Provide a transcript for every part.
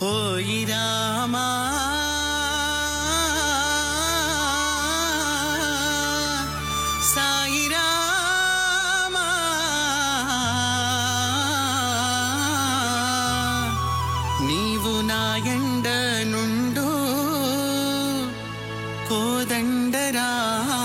ఓయి రామా సాయి రామా నీవు నా ఎండ నుండు కోదండ రామా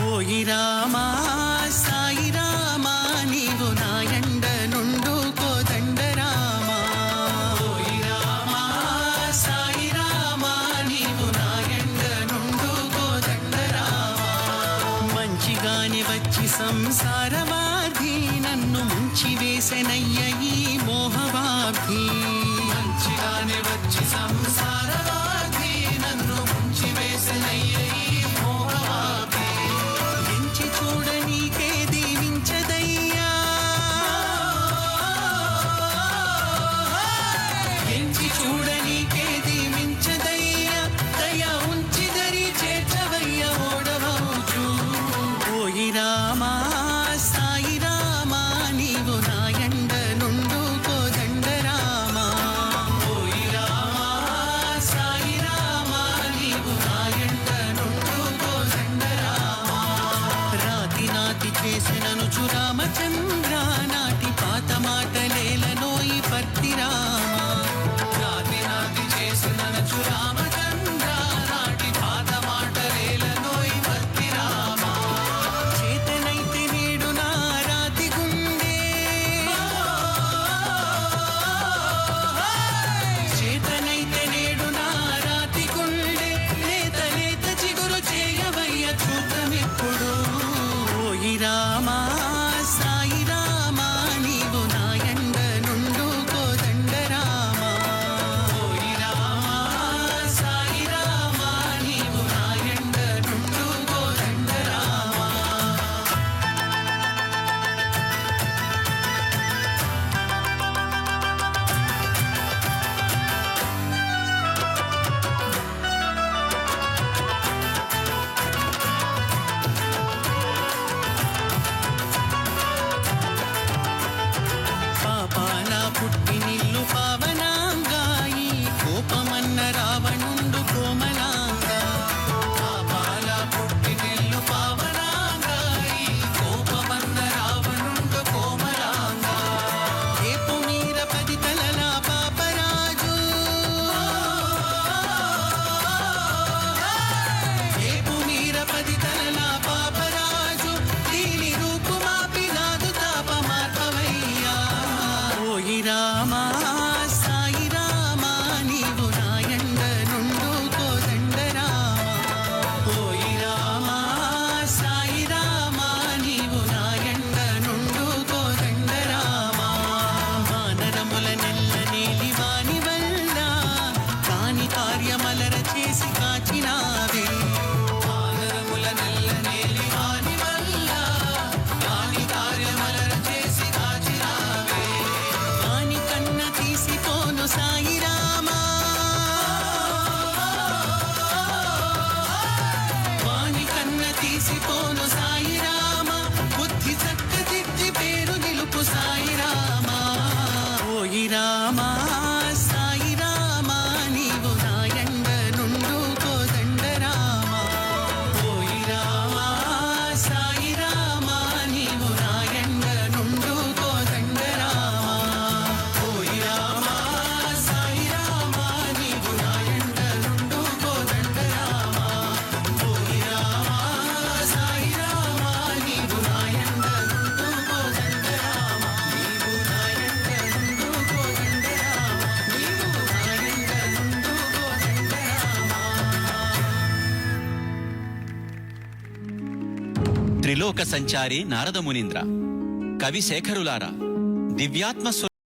ఓయి రామా సాయి రామా నీవు నా ఎండ నుండు కోదండ రామా ఓయి రామా సాయి రామా నీవు నా ఎండ నుండు కోదండ రామా మంచిగానే వచ్చి సంసారవాధి నన్ను ముంచి వేసెనయ్య ఈ మోహవాధి మంచిగానే వచ్చి సంసారవాధి నన్ను ముంచి వేసెనయ్య ఈ మోహవాధి చూడనీకే దీవించదయ్యా ఎంచి చూడనీకే దీవించదయ్యా దయా ఉంచి దరి చేర్చవయ్య ఓడవచ్చు ఓయి రామా సాయి రామా నీవు నా ఎండ నుండు కోదండ రామా ఓయి రామా సాయి రామా నీవు నా ఎండ నుండు కోదండ రామా రాతి నాతి చేసినను రామచంద్ర నాటి పాత మాటలేలనోయి పత్తి రామా రాతి నాతి చేసినను రామచంద్ర నాటి పాత మాటలేలనోయి పత్తి రామా చేతనైతే నేడు నా రాతి గుండె చేతనైతే నేడు నా రాతి గుండె లేత లేత చిగురు చేయవయ్య చూద్దామిప్పుడు ఓయి రామా సాయి రామా నీవు నా ఎండ నుండు కోదండ రామా ఓయి రామా సాయి రామా నీవు నా ఎండ నుండు కోదండ రామా పాపాల పుట్టినిల్లు పావనాంగాయి కోపమన్న రావణుండు కోమలాంగా పాపాల పుట్టినిల్లు పావనాంగాయి కోపమన్న రావణుండు కోమలాంగా ఏపు మీర 10 తలల పాపరాజు ఏపు మీర 10 తలల పాపరాజు దీని రూపు మాపినాదు తాప మార్పవయ్యా ఓయి రామా సాయి రామా నీవు నా ఎండ నుండు కోదండ రామా ఓయి రామా సాయి రామా నీవు నా ఎండ నుండు కోదండ రామా వానరముల నెల్ల నేలి వాని వల్ల కాని కార్యమలర చేసి కాచినావే వానరముల నెల్ల నేలి వాని వల్ల కాని కార్యమలర చేసి కాచినావే వాని కన్న తీసిపోను సాయి రామా వాని కన్న తీసిపోను సాయి రామా బుద్ధి చక్కదిద్ది పేరు నిలుపు సాయి రామా ఓయి రామా సాయి రామా నీవు నా ఎండ నుండు కోదండ రామా ఓయి రామా సాయి రామా నీవు నా ఎండ నుండు కోదండ రామా ఓయి రామా సాయి రామా నీవు నా ఎండ నుండు కోదండ రామా ఓయి రామా సాయి రామా నీవు నా ఎండ నుండు కోదండ రామా నీవు నా ఎండ నుండు కోదండ రామా నీవు నా ఎండ నుండు కోదండ రామా త్రిలోక సంచారి నారద మునీంద్ర కవి శేఖరులారా దివ్యాత్మ